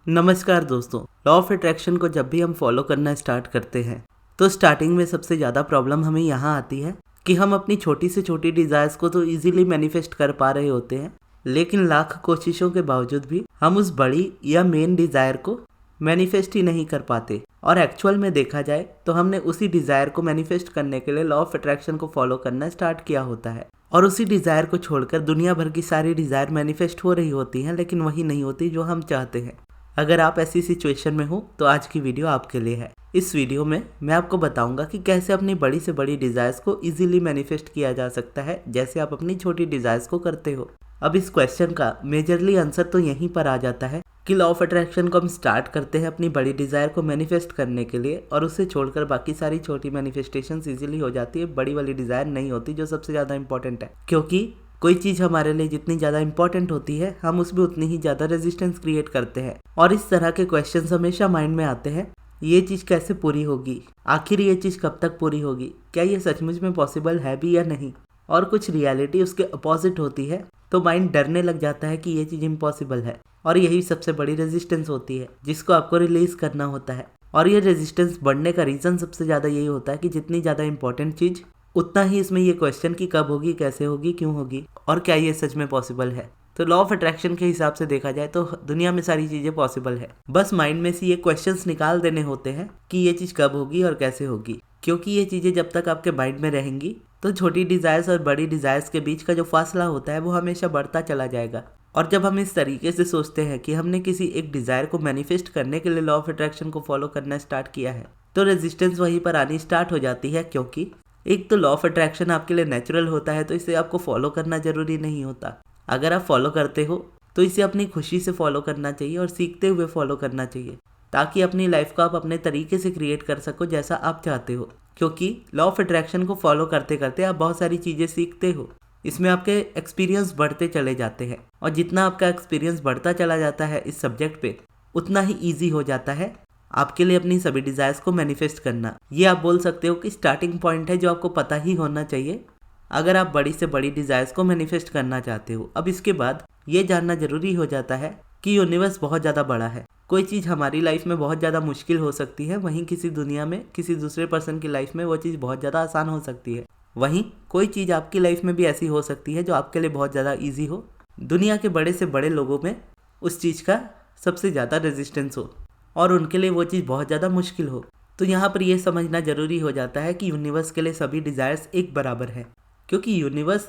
नमस्कार दोस्तों। Law of attraction को जब भी हम फॉलो करना स्टार्ट करते हैं तो स्टार्टिंग में सबसे ज़्यादा प्रॉब्लम हमें यहाँ आती है कि हम अपनी छोटी से छोटी डिज़ायर्स को तो इजीली मैनिफेस्ट कर पा रहे होते हैं, लेकिन लाख कोशिशों के बावजूद भी हम उस बड़ी या मेन डिज़ायर को मैनिफेस्ट ही नहीं कर पाते। और एक्चुअल में देखा जाए तो हमने उसी डिज़ायर को मैनिफेस्ट करने के लिए लॉ ऑफ अट्रैक्शन को फॉलो करना स्टार्ट किया होता है, और उसी डिज़ायर को छोड़कर दुनिया भर की सारी डिज़ायर मैनिफेस्ट हो रही होती हैं, लेकिन वही नहीं होती जो हम चाहते हैं। अगर आप ऐसी सिचुएशन में हो तो आज की वीडियो आपके लिए है। इस वीडियो में मैं आपको बताऊंगा कि कैसे अपनी बड़ी से बड़ी डिज़ायर्स को इजीली मैनिफेस्ट किया जा सकता है, जैसे आप अपनी छोटी डिज़ायर्स को करते हो। अब इस क्वेश्चन का मेजरली आंसर तो यहीं पर आ जाता है कि लॉ ऑफ अट्रैक्शन को हम स्टार्ट करते हैं अपनी बड़ी डिज़ायर को मैनिफेस्ट करने के लिए, और उसे छोड़कर बाकी सारी छोटी मैनिफेस्टेशंस इजीली हो जाती है। बड़ी वाली डिज़ायर नहीं होती जो सबसे ज़्यादा इंपॉर्टेंट है, क्योंकि कोई चीज़ हमारे लिए जितनी ज़्यादा इंपॉर्टेंट होती है हम उसमें उतनी ही ज़्यादा रेजिस्टेंस क्रिएट करते हैं। और इस तरह के क्वेश्चंस हमेशा माइंड में आते हैं, ये चीज़ कैसे पूरी होगी, आखिर ये चीज़ कब तक पूरी होगी, क्या ये सचमुच में पॉसिबल है भी या नहीं। और कुछ रियलिटी उसके अपोजिट होती है तो माइंड डरने लग जाता है कि ये चीज़ इम्पॉसिबल है, और यही सबसे बड़ी रेजिस्टेंस होती है जिसको आपको रिलीज करना होता है। और ये रेजिस्टेंस बढ़ने का रीज़न सबसे ज़्यादा यही होता है कि जितनी ज़्यादा इंपॉर्टेंट चीज़ उतना ही इसमें ये क्वेश्चन कि कब होगी, कैसे होगी, क्यों होगी, और क्या ये सच में पॉसिबल है। तो लॉ ऑफ अट्रैक्शन के हिसाब से देखा जाए तो दुनिया में सारी चीज़ें पॉसिबल है, बस माइंड में से ये क्वेश्चंस निकाल देने होते हैं कि ये चीज़ कब होगी और कैसे होगी। क्योंकि ये चीज़ें जब तक आपके माइंड में रहेंगी तो छोटी डिज़ायर्स और बड़ी डिज़ायर्स के बीच का जो फासला होता है वो हमेशा बढ़ता चला जाएगा। और जब हम इस तरीके से सोचते हैं कि हमने किसी एक डिज़ायर को मैनिफेस्ट करने के लिए लॉ ऑफ अट्रैक्शन को फॉलो करना स्टार्ट किया है, तो रेजिस्टेंस वहीं पर आनी स्टार्ट हो जाती है। क्योंकि एक तो लॉ ऑफ अट्रैक्शन आपके लिए नेचुरल होता है, तो इसे आपको फॉलो करना जरूरी नहीं होता। अगर आप फॉलो करते हो तो इसे अपनी खुशी से फॉलो करना चाहिए और सीखते हुए फॉलो करना चाहिए, ताकि अपनी लाइफ को आप अपने तरीके से क्रिएट कर सको जैसा आप चाहते हो। क्योंकि लॉ ऑफ अट्रैक्शन को फॉलो करते करते आप बहुत सारी चीज़ें सीखते हो, इसमें आपके एक्सपीरियंस बढ़ते चले जाते हैं, और जितना आपका एक्सपीरियंस बढ़ता चला जाता है इस सब्जेक्ट पे, उतना ही ईजी हो जाता है आपके लिए अपनी सभी डिज़ायर्स को मैनिफेस्ट करना। ये आप बोल सकते हो कि स्टार्टिंग पॉइंट है जो आपको पता ही होना चाहिए अगर आप बड़ी से बड़ी डिज़ायर्स को मैनिफेस्ट करना चाहते हो। अब इसके बाद ये जानना जरूरी हो जाता है कि यूनिवर्स बहुत ज़्यादा बड़ा है। कोई चीज़ हमारी लाइफ में बहुत ज़्यादा मुश्किल हो सकती है, वहीं किसी दुनिया में किसी दूसरे पर्सन की लाइफ में वो चीज़ बहुत ज़्यादा आसान हो सकती है। वहीं कोई चीज़ आपकी लाइफ में भी ऐसी हो सकती है जो आपके लिए बहुत ज़्यादा ईजी हो, दुनिया के बड़े से बड़े लोगों में उस चीज़ का सबसे ज़्यादा रेजिस्टेंस हो, और उनके लिए वो चीज़ बहुत ज़्यादा मुश्किल हो। तो यहाँ पर यह समझना जरूरी हो जाता है कि यूनिवर्स के लिए सभी डिज़ायर्स एक बराबर है, क्योंकि यूनिवर्स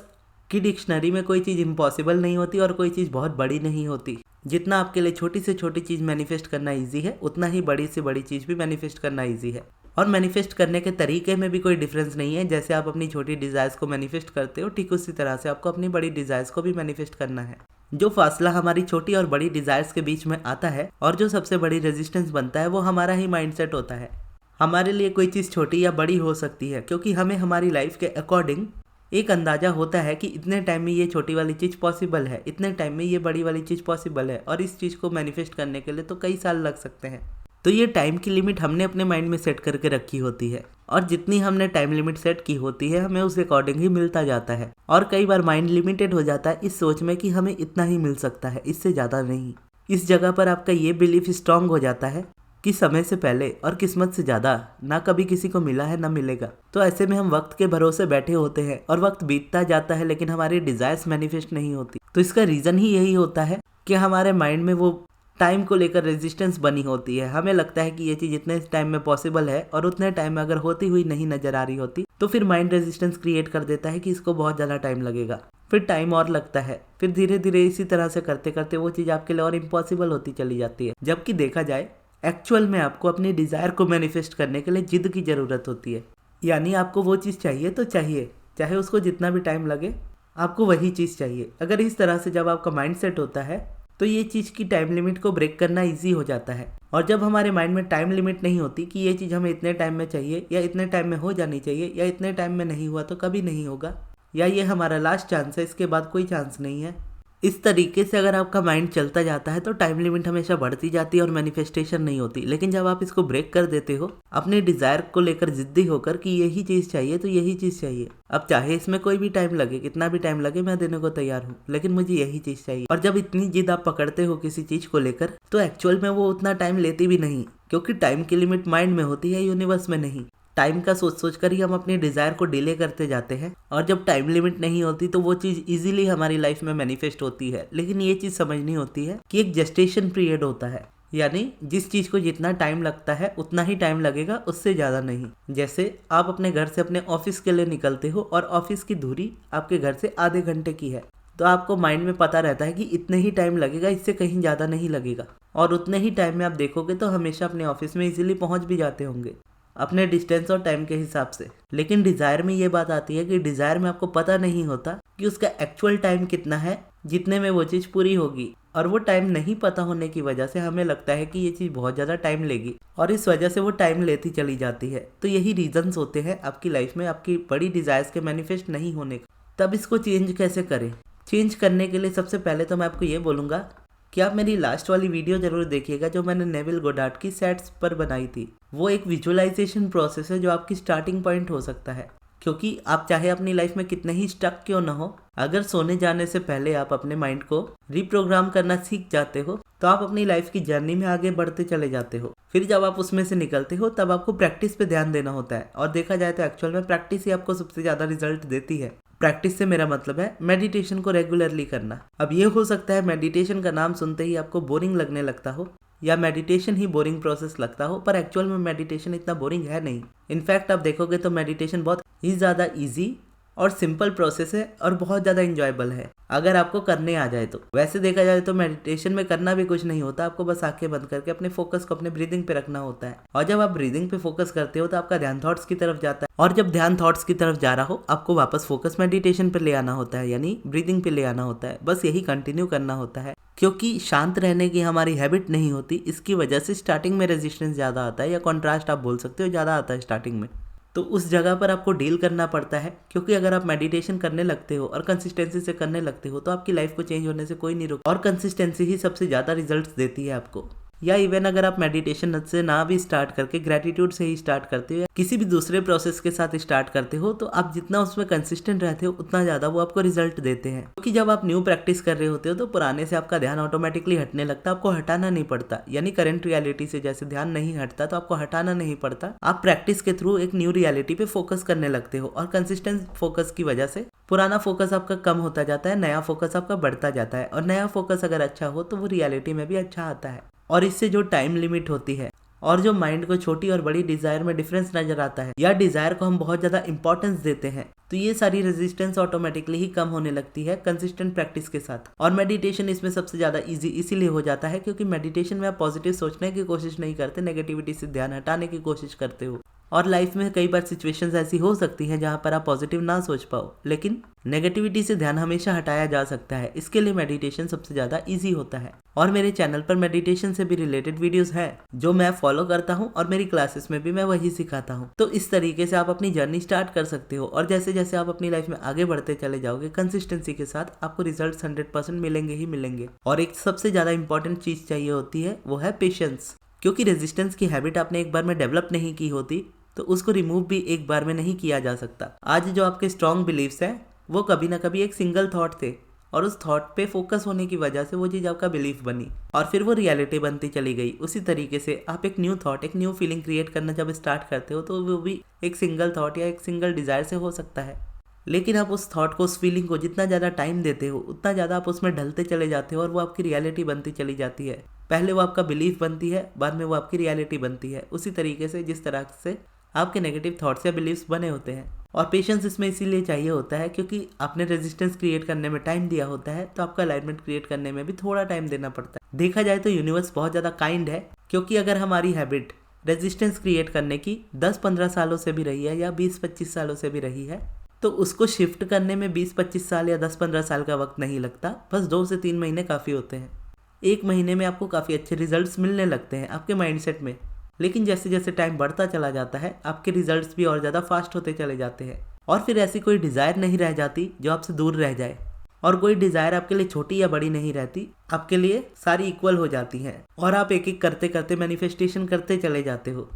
की डिक्शनरी में कोई चीज़ इम्पॉसिबल नहीं होती और कोई चीज़ बहुत बड़ी नहीं होती। जितना आपके लिए छोटी से छोटी चीज़ मैनिफेस्ट करना ईजी है, उतना ही बड़ी से बड़ी चीज़ भी मैनिफेस्ट करना ईजी है। और मैनिफेस्ट करने के तरीके में भी कोई डिफरेंस नहीं है। जैसे आप अपनी छोटी डिज़ायर्स को मैनिफेस्ट करते हो, ठीक उसी तरह से आपको अपनी बड़ी डिज़ायर्स को भी मैनिफेस्ट करना है। जो फासला हमारी छोटी और बड़ी डिज़ायर्स के बीच में आता है और जो सबसे बड़ी रेजिस्टेंस बनता है, वो हमारा ही माइंडसेट होता है। हमारे लिए कोई चीज़ छोटी या बड़ी हो सकती है क्योंकि हमें हमारी लाइफ के अकॉर्डिंग एक अंदाज़ा होता है कि इतने टाइम में ये छोटी वाली चीज़ पॉसिबल है, इतने टाइम में ये बड़ी वाली चीज़ पॉसिबल है, और इस चीज़ को मैनिफेस्ट करने के लिए तो कई साल लग सकते हैं। तो ये टाइम की लिमिट हमने अपने माइंड में सेट करके रखी होती है, और जितनी हमने टाइम लिमिट सेट की होती है हमें उस अकॉर्डिंग ही मिलता जाता है। और कई बार माइंड लिमिटेड हो जाता है इस सोच में कि हमें इतना ही मिल सकता है, इससे ज़्यादा नहीं। इस जगह पर आपका ये बिलीफ स्ट्रांग हो जाता है कि समय से पहले और किस्मत से ज़्यादा ना कभी किसी को मिला है ना मिलेगा। तो ऐसे में हम वक्त के भरोसे बैठे होते हैं और वक्त बीतता जाता है, लेकिन हमारी डिज़ायर्स मैनिफेस्ट नहीं होती। तो इसका रीज़न ही यही होता है कि हमारे माइंड में वो टाइम को लेकर रेजिस्टेंस बनी होती है। हमें लगता है कि ये चीज़ इतने टाइम में पॉसिबल है, और उतने टाइम में अगर होती हुई नहीं नज़र आ रही होती तो फिर माइंड रेजिस्टेंस क्रिएट कर देता है कि इसको बहुत ज़्यादा टाइम लगेगा। फिर टाइम और लगता है, फिर धीरे धीरे इसी तरह से करते करते वो चीज़ आपके लिए और इम्पॉसिबल होती चली जाती है। जबकि देखा जाए एक्चुअल में आपको अपनी डिज़ायर को मैनिफेस्ट करने के लिए जिद की ज़रूरत होती है। यानी आपको वो चीज़ चाहिए तो चाहिए, चाहे उसको जितना भी टाइम लगे, आपको वही चीज़ चाहिए। अगर इस तरह से जब आपका माइंड सेट होता है तो ये चीज़ की टाइम लिमिट को ब्रेक करना ईजी हो जाता है। और जब हमारे माइंड में टाइम लिमिट नहीं होती कि ये चीज़ हमें इतने टाइम में चाहिए, या इतने टाइम में हो जानी चाहिए, या इतने टाइम में नहीं हुआ तो कभी नहीं होगा, या ये हमारा लास्ट चांस है, इसके बाद कोई चांस नहीं है, इस तरीके से अगर आपका माइंड चलता जाता है तो टाइम लिमिट हमेशा बढ़ती जाती है और मैनिफेस्टेशन नहीं होती। लेकिन जब आप इसको ब्रेक कर देते हो अपने डिजायर को लेकर जिद्दी होकर कि यही चीज चाहिए तो यही चीज चाहिए, अब चाहे इसमें कोई भी टाइम लगे, कितना भी टाइम लगे, मैं देने को तैयार हूँ, लेकिन मुझे यही चीज चाहिए। और जब इतनी जिद आप पकड़ते हो किसी चीज को लेकर तो एक्चुअल में वो उतना टाइम लेती भी नहीं, क्योंकि टाइम की लिमिट माइंड में होती है, यूनिवर्स में नहीं। टाइम का सोच सोच कर ही हम अपने डिजायर को डिले करते जाते हैं और जब टाइम लिमिट नहीं होती तो वो चीज इजीली हमारी लाइफ में मैनिफेस्ट होती है। लेकिन ये चीज समझनी होती है कि एक जेस्टेशन पीरियड होता है, यानी जिस चीज को जितना टाइम लगता है उतना ही टाइम लगेगा, उससे ज्यादा नहीं। जैसे आप अपने घर से अपने ऑफिस के लिए निकलते हो और ऑफिस की दूरी आपके घर से आधे घंटे की है, तो आपको माइंड में पता रहता है कि इतने ही टाइम लगेगा, इससे कहीं ज्यादा नहीं लगेगा, और उतने ही टाइम में आप देखोगे तो हमेशा अपने ऑफिस में इजीली पहुंच भी जाते होंगे अपने डिस्टेंस और टाइम के हिसाब से। लेकिन डिजायर में ये बात आती है कि डिजायर में आपको पता नहीं होता कि उसका एक्चुअल टाइम कितना है जितने में वो चीज पूरी होगी, और वो टाइम नहीं पता होने की वजह से हमें लगता है कि ये चीज बहुत ज्यादा टाइम लेगी और इस वजह से वो टाइम लेती चली जाती है। तो यही रीजंस होते हैं आपकी लाइफ में आपकी बड़ी डिजायर्स के मैनिफेस्ट नहीं होने का। तब इसको चेंज कैसे करें? चेंज करने के लिए सबसे पहले तो मैं आपको ये बोलूंगा कि आप मेरी लास्ट वाली वीडियो जरूर देखिएगा जो मैंने नेविल गोडार्ड की सेट्स पर बनाई थी। वो एक विजुअलाइजेशन प्रोसेस है जो आपकी स्टार्टिंग पॉइंट हो सकता है, क्योंकि आप चाहे अपनी लाइफ में कितने ही स्टक क्यों ना हो, अगर सोने जाने से पहले आप अपने माइंड को रिप्रोग्राम करना सीख जाते हो तो आप अपनी लाइफ की जर्नी में आगे बढ़ते चले जाते हो। फिर जब आप उसमें से निकलते हो तब आपको प्रैक्टिस पे ध्यान देना होता है, और देखा जाए तो एक्चुअल में प्रैक्टिस ही आपको सबसे ज्यादा रिजल्ट देती है। प्रैक्टिस से मेरा मतलब है मेडिटेशन को रेगुलरली करना। अब ये हो सकता है मेडिटेशन का नाम सुनते ही आपको बोरिंग लगने लगता हो या मेडिटेशन ही बोरिंग प्रोसेस लगता हो, पर एक्चुअल में मेडिटेशन इतना बोरिंग है नहीं। इनफैक्ट आप देखोगे तो मेडिटेशन बहुत ही ज़्यादा इजी और सिंपल प्रोसेस है और बहुत ज़्यादा इंजॉयबल है अगर आपको करने आ जाए तो। वैसे देखा जाए तो मेडिटेशन में करना भी कुछ नहीं होता, आपको बस आंखें बंद करके अपने फोकस को अपने ब्रीदिंग पे रखना होता है, और जब आप ब्रीदिंग पे फोकस करते हो तो आपका ध्यान थॉट्स की तरफ जाता है, और जब ध्यान थॉट्स की तरफ जा रहा हो आपको वापस फोकस मेडिटेशन पे ले आना होता है, यानी ब्रीदिंग पे ले आना होता है। बस यही कंटिन्यू करना होता है, क्योंकि शांत रहने की हमारी हैबिट नहीं होती। इसकी वजह से स्टार्टिंग में रेजिस्टेंस ज़्यादा आता है, या कॉन्ट्रास्ट आप बोल सकते हो, ज़्यादा आता है स्टार्टिंग में। तो उस जगह पर आपको डील करना पड़ता है, क्योंकि अगर आप मेडिटेशन करने लगते हो और कंसिस्टेंसी से करने लगते हो तो आपकी लाइफ को चेंज होने से कोई नहीं रोक, और कंसिस्टेंसी ही सबसे ज़्यादा रिजल्ट्स देती है आपको। या इवन अगर आप मेडिटेशन से ना भी स्टार्ट करके ग्रेटिट्यूड से ही स्टार्ट करते हो या किसी भी दूसरे प्रोसेस के साथ स्टार्ट करते हो, तो आप जितना उसमें कंसिस्टेंट रहते हो उतना ज़्यादा वो आपको रिजल्ट देते हैं। क्योंकि जब आप न्यू प्रैक्टिस कर रहे होते हो तो पुराने से आपका ध्यान ऑटोमेटिकली हटने लगता है, आपको हटाना नहीं पड़ता। यानी करंट रियलिटी से जैसे ध्यान नहीं हटता तो आपको हटाना नहीं पड़ता, आप प्रैक्टिस के थ्रू एक न्यू रियलिटी पे फोकस करने लगते हो, और कंसिस्टेंट फोकस की वजह से पुराना फोकस आपका कम होता जाता है, नया फोकस आपका बढ़ता जाता है, और नया फोकस अगर अच्छा हो तो वो रियलिटी में भी अच्छा आता है। और इससे जो टाइम लिमिट होती है और जो माइंड को छोटी और बड़ी डिजायर में डिफरेंस नजर आता है, या डिजायर को हम बहुत ज्यादा इंपॉर्टेंस देते हैं, तो ये सारी रेजिस्टेंस ऑटोमेटिकली ही कम होने लगती है कंसिस्टेंट प्रैक्टिस के साथ। और मेडिटेशन इसमें सबसे ज्यादा इजी इसीलिए हो जाता है क्योंकि मेडिटेशन में आप पॉजिटिव सोचने की कोशिश नहीं करते, नेगेटिविटी से ध्यान हटाने की कोशिश करते हो। और लाइफ में कई बार सिचुएशंस ऐसी हो सकती हैं जहां पर आप पॉजिटिव ना सोच पाओ, लेकिन नेगेटिविटी से ध्यान हमेशा हटाया जा सकता है। इसके लिए मेडिटेशन सबसे ज्यादा इजी होता है। और मेरे चैनल पर मेडिटेशन से भी रिलेटेड वीडियोस हैं जो मैं फॉलो करता हूं, और मेरी क्लासेस में भी मैं वही सिखाता हूं। तो इस तरीके से आप अपनी जर्नी स्टार्ट कर सकते हो, और जैसे जैसे आप अपनी लाइफ में आगे बढ़ते चले जाओगे कंसिस्टेंसी के साथ, आपको रिजल्ट 100% मिलेंगे ही मिलेंगे। और एक सबसे ज्यादा इंपॉर्टेंट चीज चाहिए होती है, वो है पेशेंस। क्योंकि रेजिस्टेंस की हैबिट आपने एक बार में डेवलप नहीं की होती तो उसको रिमूव भी एक बार में नहीं किया जा सकता। आज जो आपके स्ट्रॉन्ग बिलीव्स हैं वो कभी ना कभी एक सिंगल थॉट थे, और उस थॉट पे फोकस होने की वजह से वो चीज़ आपका बिलीफ बनी और फिर वो रियलिटी बनती चली गई। उसी तरीके से आप एक न्यू थॉट, एक न्यू फीलिंग क्रिएट करना जब स्टार्ट करते हो तो वो भी एक सिंगल थॉट या एक सिंगल डिजायर से हो सकता है। लेकिन आप उस थॉट को, उस फीलिंग को जितना ज़्यादा टाइम देते हो उतना ज़्यादा आप उसमें ढलते चले जाते हो, और वो आपकी रियलिटी बनती चली जाती है। पहले वो आपका बिलीफ बनती है, बाद में वो आपकी रियलिटी बनती है। उसी तरीके से जिस तरह से आपके नेगेटिव थॉट्स या बिलीव्स बने होते हैं। और पेशेंस इसमें इसीलिए चाहिए होता है क्योंकि आपने रेजिस्टेंस क्रिएट करने में टाइम दिया होता है, तो आपका अलाइनमेंट क्रिएट करने में भी थोड़ा टाइम देना पड़ता है। देखा जाए तो यूनिवर्स बहुत ज़्यादा काइंड है, क्योंकि अगर हमारी हैबिट रेजिस्टेंस क्रिएट करने की 10-15 सालों से भी रही है या 20-25 सालों से भी रही है, तो उसको शिफ्ट करने में 20-25 साल या 10-15 साल का वक्त नहीं लगता, बस 2 से 3 महीने काफ़ी होते हैं। 1 महीने में आपको काफ़ी अच्छे रिजल्ट्स मिलने लगते हैं आपके माइंडसेट में। लेकिन जैसे जैसे टाइम बढ़ता चला जाता है आपके रिजल्ट्स भी और ज़्यादा फास्ट होते चले जाते हैं, और फिर ऐसी कोई डिज़ायर नहीं रह जाती जो आपसे दूर रह जाए। और कोई डिजायर आपके लिए छोटी या बड़ी नहीं रहती, आपके लिए सारी इक्वल हो जाती हैं और आप एक एक करते करते मैनिफेस्टेशन करते चले जाते हो।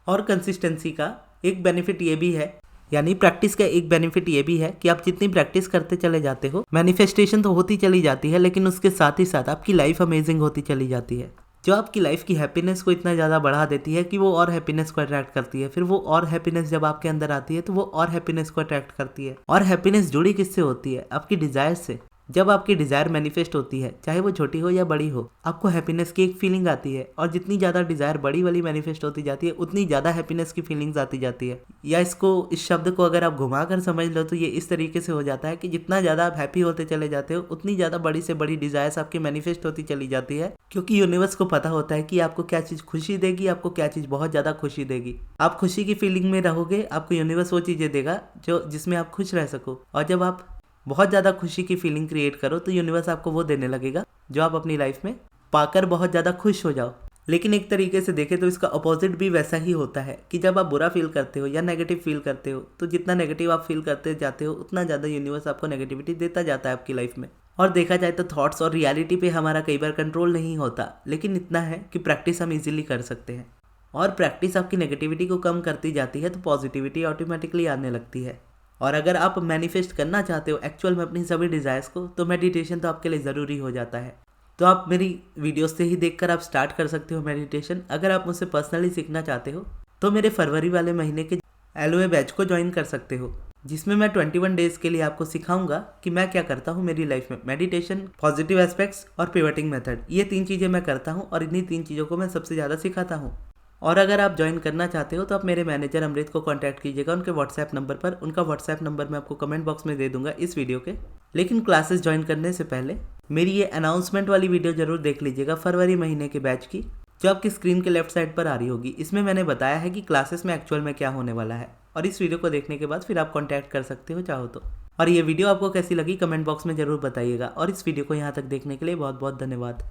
और कंसिस्टेंसी का एक बेनिफिट ये भी है, यानी प्रैक्टिस का एक बेनिफिट ये भी है कि आप जितनी प्रैक्टिस करते चले जाते हो, मैनिफेस्टेशन तो होती चली जाती है, लेकिन उसके साथ ही साथ आपकी लाइफ अमेजिंग होती चली जाती है, जो आपकी लाइफ की हैप्पीनेस को इतना ज़्यादा बढ़ा देती है कि वो और हैप्पीनेस को अट्रैक्ट करती है। फिर वो और हैप्पीनेस जब आपके अंदर आती है तो वो और हैप्पीनेस को अट्रैक्ट करती है। और हैप्पीनेस जुड़ी किससे होती है? आपकी डिजायर से। जब आपकी डिजायर मैनिफेस्ट होती है, चाहे वो छोटी हो या बड़ी हो, आपको हैप्पीनेस की एक फीलिंग आती है। और जितनी ज़्यादा डिजायर बड़ी वाली मैनिफेस्ट होती जाती है, उतनी ज़्यादा हैप्पीनेस की फीलिंग्स आती जाती है। या इस शब्द को अगर आप घुमा कर समझ लो तो ये इस तरीके से हो जाता है कि जितना ज़्यादा आप हैप्पी होते चले जाते हो, उतनी ज़्यादा बड़ी से बड़ी डिजायर्स आपकी मैनिफेस्ट होती चली जाती है, क्योंकि यूनिवर्स को पता होता है कि आपको क्या चीज़ खुशी देगी, आपको क्या चीज़ बहुत ज़्यादा खुशी देगी। आप खुशी की फीलिंग में रहोगे, आपको यूनिवर्स वो चीज़ें देगा जिसमें आप खुश रह सको। और जब आप बहुत ज़्यादा खुशी की फीलिंग क्रिएट करो तो यूनिवर्स आपको वो देने लगेगा जो आप अपनी लाइफ में पाकर बहुत ज़्यादा खुश हो जाओ। लेकिन एक तरीके से देखें तो इसका अपोजिट भी वैसा ही होता है कि जब आप बुरा फील करते हो या नेगेटिव फील करते हो, तो जितना नेगेटिव आप फील करते जाते हो, उतना ज़्यादा यूनिवर्स आपको नेगेटिविटी देता जाता है आपकी लाइफ में। और देखा जाए तो थॉट्स और रियलिटी पे हमारा कई बार कंट्रोल नहीं होता, लेकिन इतना है कि प्रैक्टिस हम इजीली कर सकते हैं। और प्रैक्टिस आपकी नेगेटिविटी को कम करती जाती है तो पॉजिटिविटी ऑटोमेटिकली आने लगती है। और अगर आप मैनिफेस्ट करना चाहते हो एक्चुअल में अपनी सभी डिज़ायर्स को, तो मेडिटेशन तो आपके लिए ज़रूरी हो जाता है। तो आप मेरी वीडियोस से ही देखकर आप स्टार्ट कर सकते हो मेडिटेशन। अगर आप मुझसे पर्सनली सीखना चाहते हो तो मेरे फरवरी वाले महीने के LOA बैच को ज्वाइन कर सकते हो, जिसमें मैं 21 डेज़ के लिए आपको सिखाऊंगा कि मैं क्या करता हूँ मेरी लाइफ में। मेडिटेशन, पॉजिटिव एस्पेक्ट्स और पिवटिंग मेथड, ये 3 चीज़ें मैं करता हूँ और इन्हीं 3 चीज़ों को मैं सबसे ज़्यादा सिखाता हूँ। और अगर आप ज्वाइन करना चाहते हो तो आप मेरे मैनेजर अमृत को कांटेक्ट कीजिएगा उनके व्हाट्सएप नंबर पर। उनका व्हाट्सएप नंबर मैं आपको कमेंट बॉक्स में दे दूंगा इस वीडियो के। लेकिन क्लासेस ज्वाइन करने से पहले मेरी ये अनाउंसमेंट वाली वीडियो जरूर देख लीजिएगा फरवरी महीने के बैच की, जो आपकी स्क्रीन के लेफ्ट साइड पर आ रही होगी। इसमें मैंने बताया है कि क्लासेस में एक्चुअल में क्या होने वाला है, और इस वीडियो को देखने के बाद फिर आप कॉन्टैक्ट कर सकते हो चाहो तो। और ये वीडियो आपको कैसी लगी कमेंट बॉक्स में जरूर बताइएगा। और इस वीडियो को यहाँ तक देखने के लिए बहुत बहुत धन्यवाद।